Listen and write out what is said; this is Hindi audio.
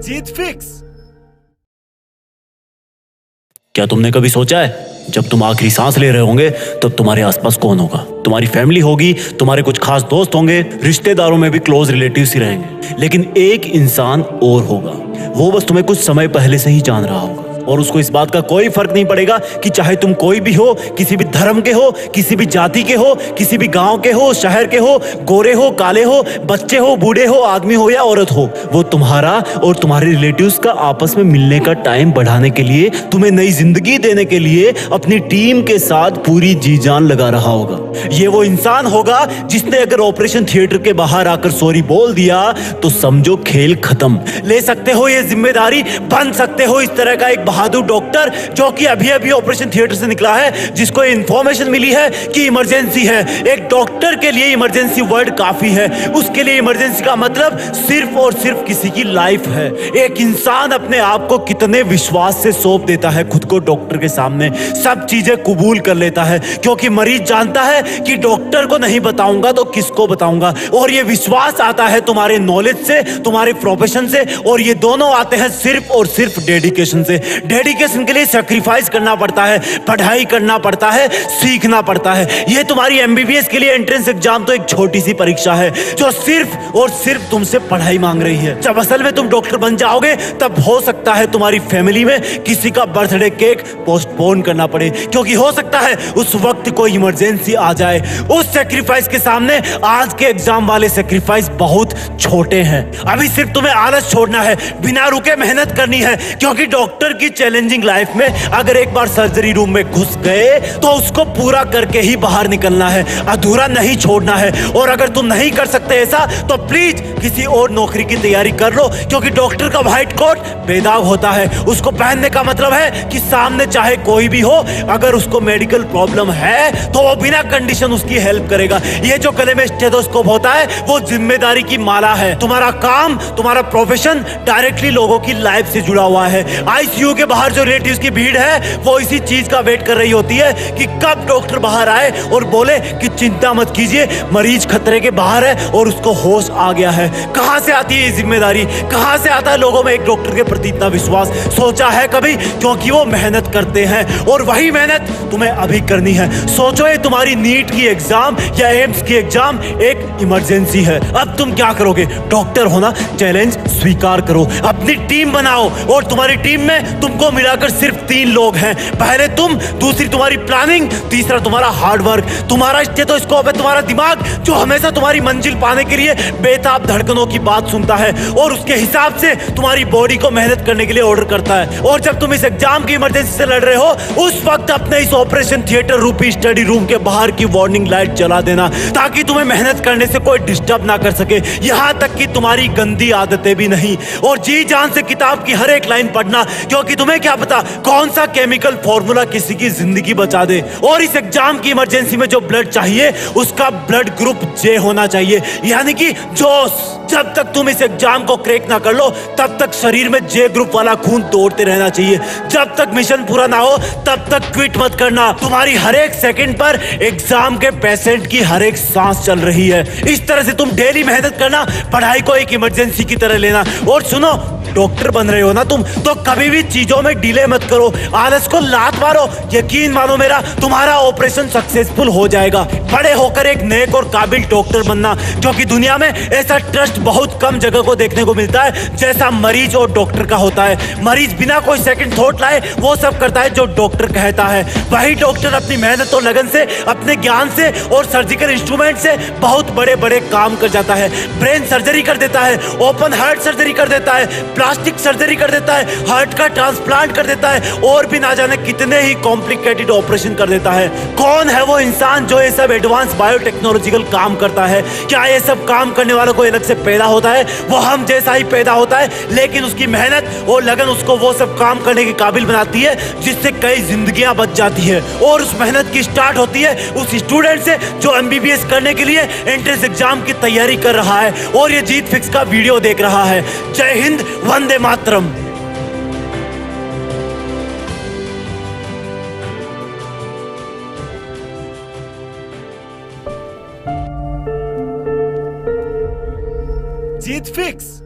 जीत फिक्स। क्या तुमने कभी सोचा है जब तुम आखिरी सांस ले रहे होंगे तब तुम्हारे आसपास कौन होगा? तुम्हारी फैमिली होगी, तुम्हारे कुछ खास दोस्त होंगे, रिश्तेदारों में भी क्लोज रिलेटिव्स ही रहेंगे, लेकिन एक इंसान और होगा। वो बस तुम्हें कुछ समय पहले से ही जान रहा होगा और उसको इस बात का कोई फर्क नहीं पड़ेगा कि चाहे तुम कोई भी हो, किसी भी धर्म के हो, किसी भी जाति के हो, किसी भी गांव के हो, शहर के हो, गोरे हो, काले हो, बच्चे हो, बूढ़े हो, आदमी हो या औरत हो। वो तुम्हारा और तुम्हारे रिलेटिव्स का आपस में मिलने का टाइम बढ़ाने के लिए, तुम्हें नई जिंदगी देने के लिए अपनी टीम के साथ पूरी जी जान लगा रहा होगा। ये वो इंसान होगा जिसने अगर ऑपरेशन थिएटर के बाहर आकर सॉरी बोल दिया तो समझो खेल खत्म। ले सकते हो ये जिम्मेदारी, बन सकते हो इस तरह का एक बहादुर डॉक्टर जो कि अभी अभी ऑपरेशन थिएटर से निकला है, जिसको इंफॉर्मेशन मिली है कि इमरजेंसी है। एक डॉक्टर के लिए इमरजेंसी वर्ड काफी है। उसके लिए इमरजेंसी का मतलब सिर्फ और सिर्फ किसी की लाइफ है। एक इंसान अपने आप को कितने विश्वास से सौंप देता है खुद को डॉक्टर के सामने, सब चीजें कबूल कर लेता है, क्योंकि मरीज जानता है कि डॉक्टर को नहीं बताऊंगा तो किसको बताऊंगा। और ये विश्वास आता है तुम्हारे नॉलेज से, तुम्हारे प्रोफेशन से, और ये दोनों आते हैं सिर्फ और सिर्फ डेडिकेशन से। डेडिकेशन के लिए सैक्रिफाइस करना पड़ता है, पढ़ाई करना पड़ता है, सीखना पड़ता है। ये तुम्हारी एमबीबीएस के लिए एंट्रेंस एग्जाम तो एक छोटी सी परीक्षा है जो सिर्फ और सिर्फ तुमसे पढ़ाई मांग रही है। जब असल में तुम डॉक्टर बन जाओगे तब हो सकता है तुम्हारी फैमिली में किसी का बर्थडे केक पोस्टपोन करना पड़े, क्योंकि हो सकता है उस वक्त कोई इमरजेंसी आ जाए। उस सैक्रिफाइस के सामने आज के एग्जाम वाले सैक्रिफाइस बहुत छोटे हैं। अभी सिर्फ तुम्हें आलस छोड़ना है, बिना रुके मेहनत करनी है, क्योंकि डॉक्टर की चैलेंजिंग लाइफ में अगर एक बार सर्जरी रूम में घुस गए तो उसको पूरा करके ही बाहर निकलना है, अधूरा नहीं छोड़ना है। और अगर तुम नहीं कर सकते ऐसा तो प्लीज किसी और नौकरी की तैयारी कर लो, क्योंकि डॉक्टर का व्हाइट कोट बेदाग होता है। उसको पहनने का मतलब है कि सामने चाहे कोई भी हो, अगर उसको मेडिकल प्रॉब्लम है तो वो बिना कंडीशन उसकी हेल्प करेगा। ये जो गले में स्टेथोस्कोप होता है वो जिम्मेदारी की माला है। तुम्हारा काम, तुम्हारा प्रोफेशन डायरेक्टली लोगों की लाइफ से जुड़ा हुआ है। आईसीयू के बाहर जो रिलेटिव्स की भीड़ है वो इसी चीज का वेट कर रही होती है कि कब डॉक्टर बाहर आए और बोले कि चिंता मत कीजिए, मरीज खतरे के बाहर है और उसको होश आ गया है। कहां से आती है ये जिम्मेदारी, कहां से आता है लोगों में एक डॉक्टर के प्रति इतना विश्वास? सोचा है कभी? क्योंकि वो मेहनत करते हैं और वही मेहनत तुम्हें अभी करनी है। सोचो ये तुम्हारी नीट की एग्जाम या एम्स की एग्जाम एक इमरजेंसी है। अब तुम क्या करोगे? डॉक्टर होना चैलेंज स्वीकार करो, अपनी टीम बनाओ और तुम्हारी टीम में तुमको मिलाकर सिर्फ 3 लोग हैं। पहले तुम, दूसरी तुम्हारी प्लानिंग, तीसरा तुम्हारा हार्डवर्क। तुम्हारा स्टेथोस्कोप है तुम्हारा दिमाग, जो हमेशा तुम्हारी मंजिल पाने के लिए बेताब धड़कनों की बात सुनता है और उसके हिसाब से तुम्हारी बॉडी को मेहनत करने के लिए ऑर्डर करता है। और जब तुम इस एग्जाम की इमरजेंसी से लड़ रहे हो उस वक्त अपने इस ऑपरेशन थिएटर रूपी स्टडी रूम के बाहर की वार्निंग लाइट जला देना, ताकि तुम्हें मेहनत करने से कोई डिस्टर्ब ना कर सके, यहां तक कि तुम्हारी गंदी आदतें भी नहीं। और जी जान से किताब की हर एक लाइन पढ़ना, क्योंकि तुम्हें क्या पता कौन सा केमिकल फॉर्मूला किसी की जिंदगी बचा दे। और इस एग्जाम की इमरजेंसी में जो ब्लड चाहिए उसका ब्लड ग्रुप जे होना चाहिए, यानी कि जोश। जब तक तुम इस एग्जाम को क्रैक ना कर लो तब तक शरीर में जे ग्रुप वाला खून दौड़ते रहना चाहिए। जब तक मिशन पूरा ना हो तब तक क्विट मत करना। तुम्हारी हर एक सेकंड पर एग्जाम के पेशेंट की हर एक सांस चल रही है। इस तरह से तुम डेली मेहनत करना, पढ़ाई को एक इमरजेंसी की तरह लेना। और सुनो, डॉक्टर बन रहे हो ना तुम, तो कभी भी चीजों में डिले मत करो, आलस को लात मारो। यकीन मानो मेरा, तुम्हारा ऑपरेशन सक्सेसफुल हो जाएगा। बड़े होकर एक नेक और काबिल डॉक्टर बनना, क्योंकि दुनिया में ऐसा ट्रस्ट बहुत कम जगह को देखने को मिलता है जैसा मरीज और डॉक्टर का होता है। मरीज बिना कोई सेकंड थॉट लाए वो सब करता है जो डॉक्टर कहता है। वही डॉक्टर अपनी मेहनत और लगन से, अपने ज्ञान से और सर्जिकल इंस्ट्रूमेंट से बहुत बड़े बड़े काम कर जाता है। ब्रेन सर्जरी कर देता है, ओपन हार्ट सर्जरी कर देता है, प्लास्टिक सर्जरी कर देता है, हार्ट का ट्रांसप्लांट कर देता है और भी ना जाने कितने ही कॉम्प्लिकेटेड ऑपरेशन कर देता है। कौन है वो इंसान जो ये सब एडवांस बायोटेक्नोलॉजिकल काम करता है? क्या ये सब काम करने वालों को अलग से पैदा होता है? वो हम जैसा ही पैदा होता है, लेकिन उसकी मेहनत और लगन उसको वो सब काम करने के काबिल बनाती है जिससे कई जिंदगियां बच जाती है। और उस मेहनत की स्टार्ट होती है उस स्टूडेंट से जो एमबीबीएस करने के लिए एंट्रेंस एग्जाम की तैयारी कर रहा है और ये जीत फिक्स का वीडियो देख रहा है। जय हिंद, वंदे मातरम। जीत फिक्स।